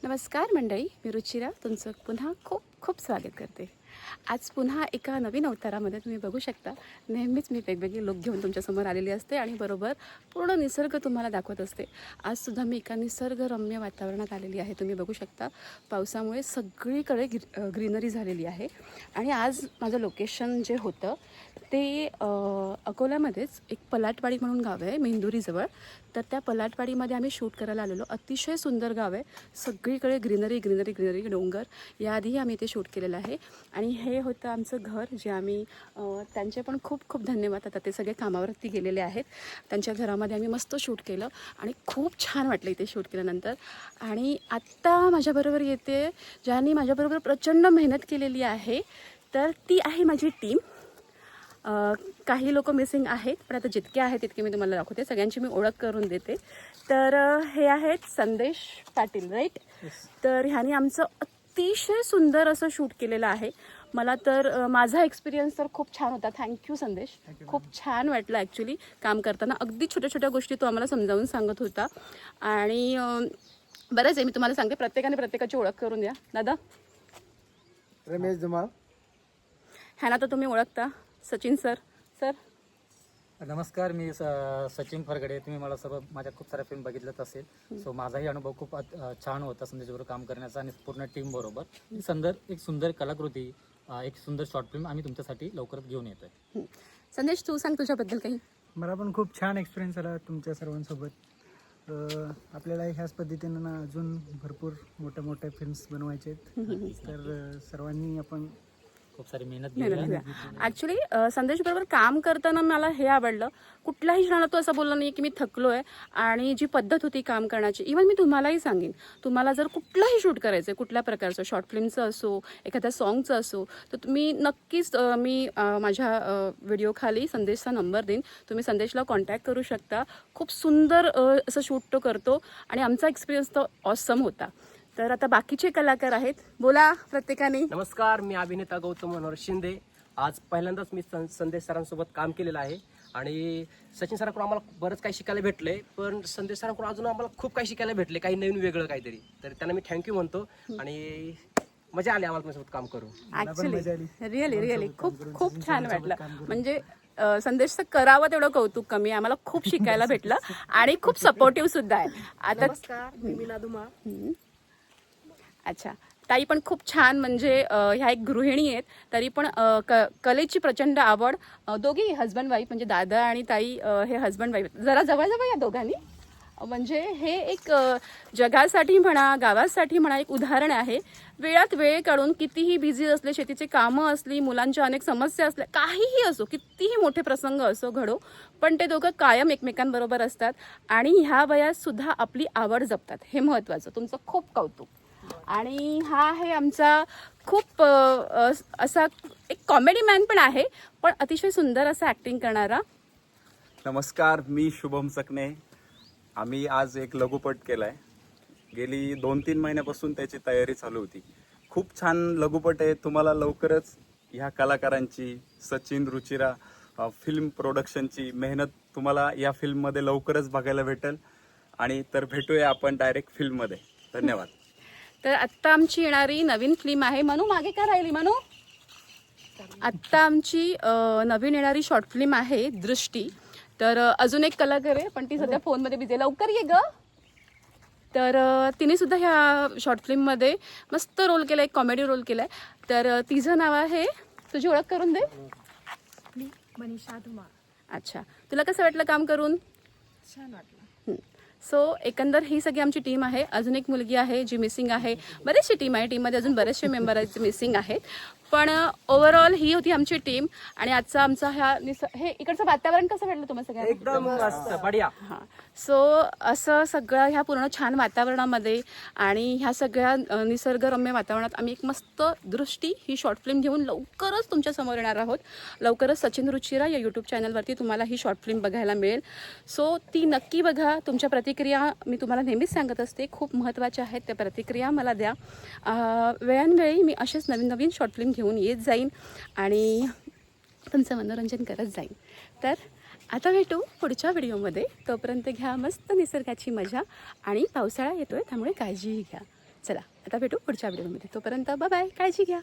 नमस्कार मंडळी, मी रुचिरा तुमचं पुन्हा खूप खूप स्वागत करते. आज पुन्हा एका नवीन अवतारामध्ये तुम्ही बघू शकता. नेहमीच मी वेगवेगळे लोक घेऊन तुमच्यासमोर आलेली असते आणि बरोबर पूर्ण निसर्ग तुम्हाला दाखवत असते. आजसुद्धा मी एका निसर्गरम्य वातावरणात आलेली आहे. तुम्ही बघू शकता पावसामुळे सगळीकडे ग्रीनरी झालेली आहे. आणि आज माझं लोकेशन जे होतं ते अकोल्यामध्येच एक पलाटवाडी म्हणून गाव आहे मेंदुरीजवळ. तर त्या पलाटवाडीमध्ये आम्ही शूट करायला आलेलो. अतिशय सुंदर गाव आहे, सगळीकडे ग्रीनरी ग्रीनरी ग्रीनरी, डोंगर. याआधीही आम्ही इथे शूट केलेलं आहे. आणि हे होतं आमचं घर, जे आम्ही त्यांचे पण खूप खूप धन्यवाद. आता ते सगळे कामावरती गेलेले आहेत. त्यांच्या घरामध्ये आम्ही मस्त शूट केलं आणि खूप छान वाटलं इथे शूट केल्यानंतर. आणि आत्ता माझ्याबरोबर येते ज्यांनी माझ्याबरोबर प्रचंड मेहनत केलेली आहे, तर ती आहे माझी टीम. काही लोक मिसिंग आहेत, पण आता जितके आहेत तितके मी तुम्हाला दाखवते. सगळ्यांची मी ओळख करून देते. तर हे आहेत संदेश पाटील, राईट? तर ह्याने आमचं अतिशय सुंदर असं शूट केलेलं आहे. मला तर माझा एक्सपिरियन्स तर खूप छान होता. थँक्यू संदेश, खूप छान वाटलं ॲक्च्युली काम करताना. अगदी छोट्या छोट्या गोष्टी तो आम्हाला समजावून सांगत होता. आणि बरंच आहे, मी तुम्हाला सांगते. प्रत्येकाने प्रत्येकाची ओळख करून द्या. दादा रमेश धुमाळ. ह्याना तर तुम्ही ओळखता. सचिन सर. नमस्कार, मी सचिन फरगडे. तुम्ही मला सर्व माझ्या खूप साऱ्या फिल्म बघितल्याच असेल. सो माझाही अनुभव खूप छान होता संदेशबरोबर काम करण्याचा आणि पूर्ण टीम बरोबर. एक सुंदर कलाकृती, एक सुंदर शॉर्ट फिल्म आम्ही तुमच्यासाठी लवकरच घेऊन येतोय. संदेश, तू सांग तुझ्याबद्दल काही. मला पण खूप छान एक्सपिरियन्स आला तुमच्या सर्वांसोबत. आपल्याला ह्याच पद्धतीनं अजून भरपूर मोठ्या मोठ्या फिल्म्स बनवायचे आहेत. तर सर्वांनी आपण खूप सारी मेहनत ॲक्च्युली संदेशबरोबर काम करताना मला हे आवडलं. कुठल्याही क्षणाला तो असं बोलला नाही की मी थकलो आहे. आणि जी पद्धत होती काम करण्याची, इव्हन मी तुम्हालाही सांगेन, तुम्हाला जर कुठलंही शूट करायचं आहे, कुठल्या प्रकारचं, शॉर्ट फिल्मचं असो, एखाद्या सॉन्गचं असो, तर तुम्ही नक्कीच मी माझ्या व्हिडिओखाली संदेशचा नंबर देईन. तुम्ही संदेशला कॉन्टॅक्ट करू शकता. खूप सुंदर असं शूट तो करतो आणि आमचा एक्सपिरियन्स तो ऑसम होता. तर आता बाकीचे कलाकार आहेत, बोला प्रत्येकाने. नमस्कार, मी अभिनेता गौतम मनोहर शिंदे. आज पहिल्यांदाच मी संदेश सरांसोबत काम केलेलं आहे आणि सचिन सरांकडून आम्हाला बरंच काही शिकायला भेटलंय, पण संदेश सरांकडून अजून आम्हाला खूप काही शिकायला भेटले, काही नवीन वेगळं काहीतरी. तर त्यांना मी थँक्यू म्हणतो आणि मजा आली आम्हाला तुमच्यासोबत काम करून. ॲक्च्युली रिअली खूप खूप छान वाटलं. म्हणजे संदेशचं करावं तेवढं कौतुक कमी. आम्हाला खूप शिकायला भेटलं आणि खूप सपोर्टिव्ह सुद्धा आहे. आता अच्छा, ताई पण खूप छान. म्हणजे ह्या एक गृहिणी आहेत, तरी पण कलेची प्रचंड आवड. दोघी हजबंड वाईफ, म्हणजे दादा आणि ताई हे हजबंड वाईफ. जरा जवळ या दोघांनी. म्हणजे हे एक जगासाठी म्हणा, गावासाठी म्हणा, एक उदाहरण आहे. वेळात वेळ काढून, कितीही बिझी असले, शेतीचे कामं असली, मुलांच्या अनेक समस्या असल्या, काहीही असो, कितीही मोठे प्रसंग असो घडो, पण ते दोघं कायम एकमेकांबरोबर असतात आणि ह्या वयात सुद्धा आपली आवड जपतात. हे महत्त्वाचं. तुमचं खूप कौतुक. आणि हा आहे आमचा खूप असा एक कॉमेडी मॅन पण आहे, पण अतिशय सुंदर असं ॲक्टिंग करणारा. नमस्कार, मी शुभम सकने. आम्ही आज एक लघुपट केला आहे. गेली 2-3 महिन्यापासून त्याची तयारी चालू होती. खूप छान लघुपट आहे. तुम्हाला लवकरच ह्या कलाकारांची, सचिन, रुचिरा फिल्म प्रोडक्शनची मेहनत तुम्हाला या फिल्ममध्ये लवकरच बघायला भेटेल. आणि तर भेटूया आपण डायरेक्ट फिल्ममध्ये. धन्यवाद. तर आत्ता आमची येणारी नवीन फिल्म आहे. मनू मागे का राहिली मनू? आत्ता आमची नवीन येणारी शॉर्ट फिल्म आहे दृष्टी. तर अजून एक कलाकार आहे, पण ती सध्या फोनमध्ये बिझी. लवकर ये ग. तर तिने सुद्धा ह्या शॉर्ट फिल्ममध्ये मस्त रोल केला, एक कॉमेडी रोल केला आहे. तर तिचं नाव आहे, तुझी ओळख करून दे. मी मनीषा धुमाळ. अच्छा, तुला कसं वाटलं काम करून? छान वाटलं. सो एकंदर ही सगळी आमची टीम आहे. अजून एक मुलगी आहे जी मिसिंग आहे. बरेचशी टीम आहे, टीममध्ये अजून बरेचसे मेंबर आहेत जे मिसिंग आहेत. पण ओव्हरऑल ही होती आमची टीम. आणि आजचा आमचा हे इकडचं वातावरण कसं वाटलं तुम्हाला सगळ्यांना? एकदम मस्त, बढिया. हां, सो असं सगळं ह्या पूर्ण छान वातावरणामध्ये आणि ह्या सगळ्या निसर्गरम्य वातावरणात आम्ही एक मस्त दृष्टी ही शॉर्ट फिल्म घेऊन लवकरच तुमच्यासमोर येणार आहोत. लवकरच सचिन रुचिरा या यूट्यूब चॅनलवरती तुम्हाला ही शॉर्ट फिल्म बघायला मिळेल. सो ती नक्की बघा. तुमच्या प्रतिक्रिया मी तुम्हाला नेहमीच सांगत असते, खूप महत्त्वाच्या आहेत. त्या प्रतिक्रिया मला द्या. वेळोवेळी मी असेच नवीन नवीन शॉर्ट फिल्म घेऊन येत जाईन आणि तुमचं मनोरंजन करत जाईन. तर आता भेटू पुढच्या व्हिडिओमध्ये. तोपर्यंत घ्या मस्त निसर्गाची मजा. आणि पावसाळा येतोय, त्यामुळे काळजीही घ्या. चला आता भेटू पुढच्या व्हिडिओमध्ये. तोपर्यंत बाय, काळजी घ्या.